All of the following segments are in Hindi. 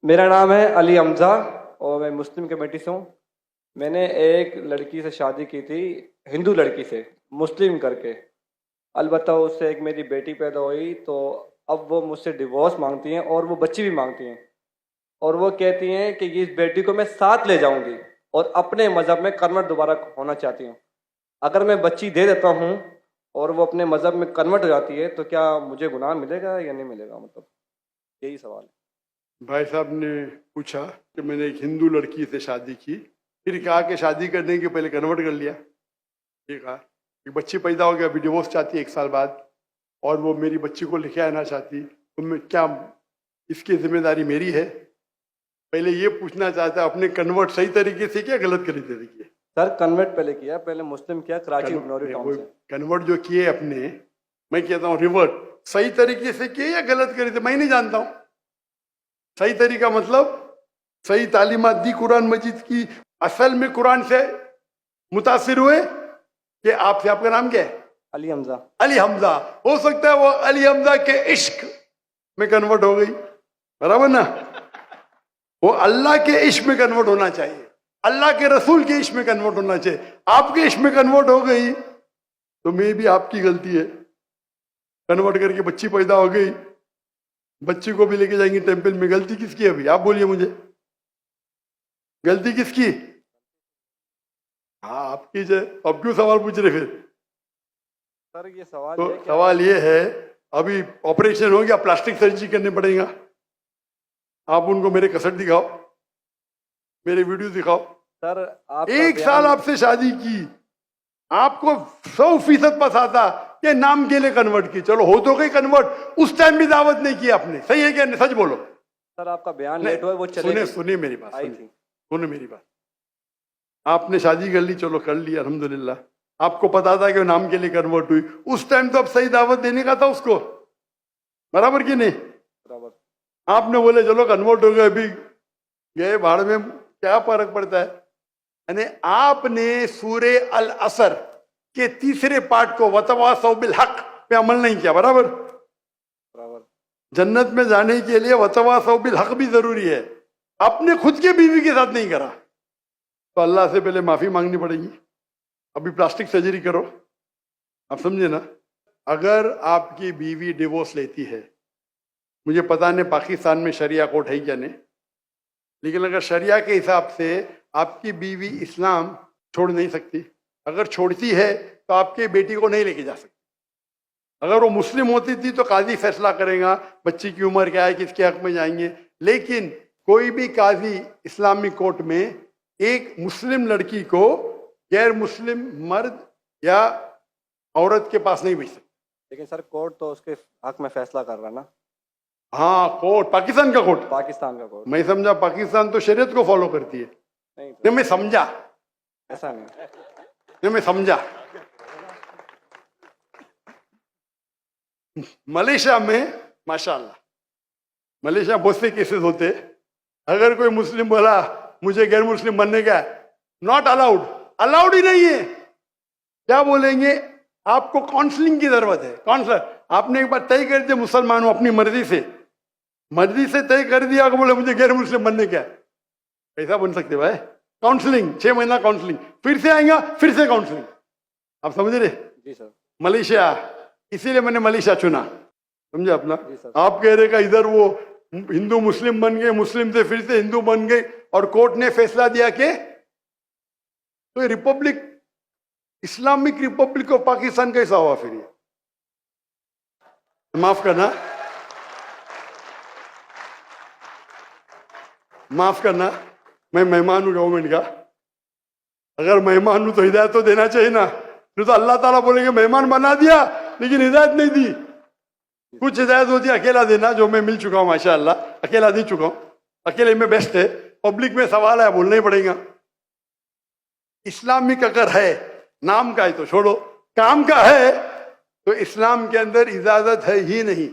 मेरा नाम है अली हमजा और मैं मुस्लिम कमेटी से हूँ। मैंने एक लड़की से शादी की थी, हिंदू लड़की से, मुस्लिम करके। अलबत्ता उससे एक मेरी बेटी पैदा हुई, तो अब वो मुझसे डिवोर्स मांगती हैं और वो बच्ची भी मांगती हैं। और वो कहती हैं कि इस बेटी को मैं साथ ले जाऊंगी और अपने मज़हब में कन्वर्ट दोबारा होना चाहती हूँ। अगर मैं बच्ची दे देता हूँ और वो अपने मज़हब में कन्वर्ट हो जाती है तो क्या मुझे गुनाह मिलेगा या नहीं मिलेगा? मतलब यही सवाल है। भाई साहब ने पूछा कि मैंने एक हिंदू लड़की से शादी की, फिर कहा कि शादी करने के पहले कन्वर्ट कर लिया। ये कहा कि बच्ची पैदा हो गया, अभी डिवोर्स चाहती है 1 साल बाद, और वो मेरी बच्ची को लेके आना चाहती, तो मैं क्या, इसकी जिम्मेदारी मेरी है? पहले ये पूछना चाहता, अपने कन्वर्ट सही तरीके से किया, गलत तरीके से किया? सर कन्वर्ट पहले किया, पहले मुस्लिम किया कराची नौरी टाउन से। कन्वर्ट जो किए अपने, मैं कहता हूँ रिवर्ट सही तरीके से किए या गलत तरीके से, मैं नहीं जानता हूँ। सही तरीका मतलब सही तालीमात दी कुरान मजीद की, असल में कुरान से मुतासिर हुए कि आपसे, आपका नाम क्या है? अली हमजा। अली हमजा। हो सकता है वो अली हमजा के इश्क में कन्वर्ट हो गई, बराबर ना? वो अल्लाह के इश्क में कन्वर्ट होना चाहिए, अल्लाह के रसूल के इश्क में कन्वर्ट होना चाहिए। आपके इश्क में कन्वर्ट हो गई तो मे भी आपकी गलती है। कन्वर्ट करके बच्ची पैदा हो गई, बच्ची को भी लेके जाएंगे टेंपल में, गलती किसकी है अभी? आप बोलिए मुझे, गलती किसकी? हाँ आपकी। जो अब क्यों सवाल पूछ रहे फिर? सर ये सवाल तो है क्या? सवाल ये है, अभी ऑपरेशन हो गया, प्लास्टिक सर्जरी करने पड़ेगा। आप उनको मेरे कसट दिखाओ, मेरे वीडियो दिखाओ। सर आप 1 साल आपसे शादी की, आपको 100% पता था कि नाम के लिए कन्वर्ट की, चलो हो तो गई कन्वर्ट, उस टाइम भी दावत नहीं की आपने, सही है क्या? सच बोलो। सर आपका बयान लेट हुआ, वो चले सुनिए मेरी बात, आई थी। सुनिए मेरी बात। आपने शादी कर ली, चलो कर ली, अल्हम्दुलिल्लाह। आपको पता था कि वो नाम के लिए कन्वर्ट हुई, उस टाइम तो अब सही दावत देने का था उसको, बराबर कि नहीं? बराबर। आपने बोले चलो कन्वर्ट हो गए, अभी गए भाड़ में, क्या फर्क पड़ता है? यानी आपने सूरे अल असर के 3रे पार्ट को वतवासौ बिल हक पे अमल नहीं किया, बराबर? बराबर। जन्नत में जाने के लिए वतवासौ बिल हक भी जरूरी है, अपने खुद के बीवी के साथ नहीं करा तो अल्लाह से पहले माफी मांगनी पड़ेगी। अभी प्लास्टिक सर्जरी करो, आप समझे ना? अगर आपकी बीवी डिवोर्स लेती है, मुझे पता नहीं पाकिस्तान में शरिया कोर्ट है क्या नहीं, लेकिन अगर शरिया के हिसाब से आपकी बीवी इस्लाम छोड़ नहीं सकती, अगर छोड़ती है तो आपके बेटी को नहीं लेके जा सकती। अगर वो मुस्लिम होती थी तो काजी फैसला करेगा बच्ची की उम्र क्या है, किसके हक में जाएंगे, लेकिन कोई भी काजी इस्लामिक कोर्ट में एक मुस्लिम लड़की को गैर मुस्लिम मर्द या औरत के पास नहीं भेज सकते। लेकिन सर कोर्ट तो उसके हक में फैसला कर रहा ना। हाँ कोर्ट, पाकिस्तान का कोर्ट, पाकिस्तान का कोर्ट। मैं समझा पाकिस्तान तो शरीयत को फॉलो करती है। नहीं मैं समझा, ऐसा नहीं। नहीं मैं समझा। मलेशिया में माशाल्लाह, मलेशिया बहुत से केसेस होते, अगर कोई मुस्लिम बोला मुझे गैर मुस्लिम बनने का, नॉट अलाउड, अलाउड ही नहीं है। क्या बोलेंगे? आपको काउंसलिंग की जरूरत है। काउंसलर, आपने एक बार तय कर दिया मुसलमान हूं, अपनी मर्जी से तय कर दिया कि बोले मुझे गैर मुस्लिम बनने का, कैसा बन सकते भाई? काउंसलिंग, 6 महीना काउंसलिंग, फिर से आएगा, फिर से काउंसलिंग। आप समझ रहे? जी सर। मलेशिया, इसीलिए मैंने मलेशिया चुना, समझे अपना? जी सर। आप कह रहे का इधर वो हिंदू मुस्लिम बन गए, मुस्लिम से फिर से हिंदू बन गए, और कोर्ट ने फैसला दिया कि तो Republic, Islamic Republic of Pakistan कैसा हुआ फिर? ये माफ करना, माफ करना, मैं मेहमान हूं गवर्नमेंट का। अगर मेहमान हूं तो हिदायत तो देना चाहिए ना, नहीं तो अल्लाह ताला बोलेंगे मेहमान बना दिया लेकिन हिदायत नहीं दी। कुछ हिदायत होती है अकेला देना, जो मैं मिल चुका हूं माशाअल्लाह, अकेला दे चुका हूं, अकेले में बेस्ट है। पब्लिक में सवाल है, बोलना ही पड़ेगा। इस्लामिक अगर है, नाम का है तो छोड़ो, काम का है तो इस्लाम के अंदर इजाजत है ही नहीं।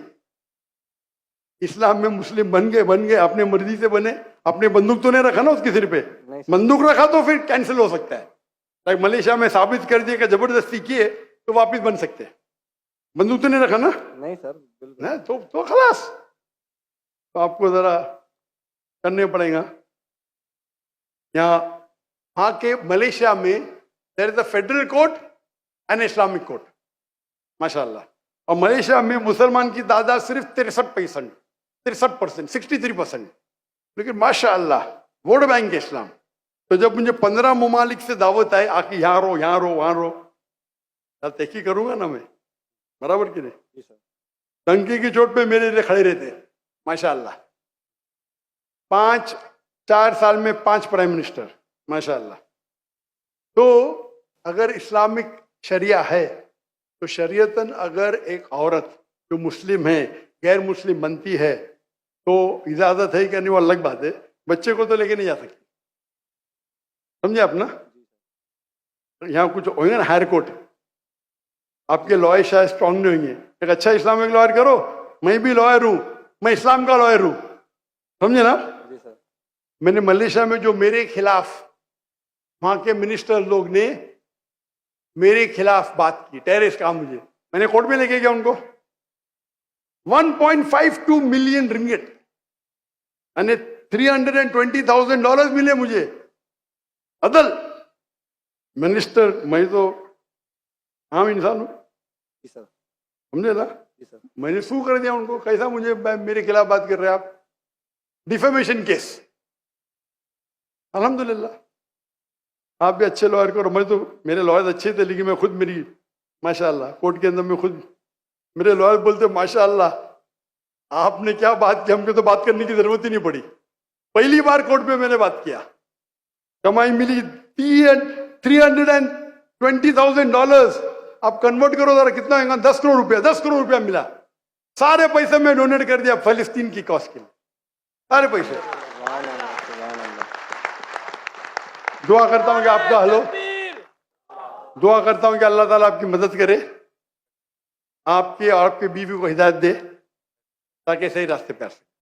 इस्लाम में मुस्लिम बन गए, अपने मर्जी से बने, अपने बंदूक तो नहीं रखा ना उसके सिर पे, बंदूक रखा तो फिर कैंसिल हो सकता है। लाइक मलेशिया में साबित कर दिया कि जबरदस्ती किए तो वापिस बन सकते हैं। बंदूक तो नहीं रखा ना? नहीं सर बिल्कुल। ना तो खलास। तो आपको जरा करने पड़ेगा। यहाँ वहाँ के मलेशिया में there is a federal court and Islamic court, माशाल्लाह। और मलेशिया में मुसलमान की तादाद सिर्फ 63%, 63%, लेकिन माशाल्लाह वोट बैंक है इस्लाम। तो जब मुझे 15 ममालिक से दावत आए आके यहाँ रहो, यहाँ रहो, वहाँ रहो, तब तहकी करूंगा ना मैं, बराबर कि नहीं? जी सर। टंकी की चोट पे मेरे लिए खड़े रहते माशाल्लाह। 4 साल में 5 प्राइम मिनिस्टर, माशाल्लाह। तो अगर इस्लामिक शरिया है तो शरीयतन अगर एक औरत जो मुस्लिम है गैर मुस्लिम बनती है तो इजाजत है कि नहीं वो अलग बात है, बच्चे को तो लेके नहीं जा सकती, समझे आप ना? यहाँ कुछ होंगे ना हायर कोर्ट, आपके लॉयर शायद स्ट्रांग नहीं होंगे, एक अच्छा इस्लामिक लॉयर करो, मैं भी लॉयर हूँ, मैं इस्लाम का लॉयर हूँ, समझे ना? जी सर। मैंने मलेशिया में जो मेरे खिलाफ वहां के मिनिस्टर लोग ने मेरे खिलाफ बात की, टेररिस्ट कहा मुझे, मैंने कोर्ट में लेके गया उनको। 1.52 मिलियन रिंगिट यानी $320,000 मिले मुझे। अदल मिनिस्टर, मैं तो आम इंसान हूं, जी सर। समझे ना? जी सर। मैंने सू कर दिया उनको, कैसा मुझे मेरे खिलाफ बात कर रहे हैं आप, डिफेमेशन केस। अल्हम्दुलिल्लाह आप भी अच्छे लॉयर करो, मैं तो मेरे लॉयर अच्छे थे लेकिन मैं खुद मेरी माशाल्लाह कोर्ट के अंदर में खुद मेरे लॉयर बोलते माशाल्लाह आपने क्या बात की, हमको तो बात करने की जरूरत ही नहीं पड़ी। पहली बार कोर्ट में मैंने बात किया, कमाई मिली $320,000। आप कन्वर्ट करो जरा कितना होगा, 10 करोड़ रुपया, 10 करोड़ रुपया मिला। सारे पैसे मैं डोनेट कर दिया फलस्तीन की कॉज के लिए, सारे पैसे। दुआ करता हूं कि आपका हलो, दुआ करता हूं कि अल्लाह ताला आपकी मदद करे, आपके और आपके बीवी को हिदायत दे ताकि सही रास्ते पे आ सके।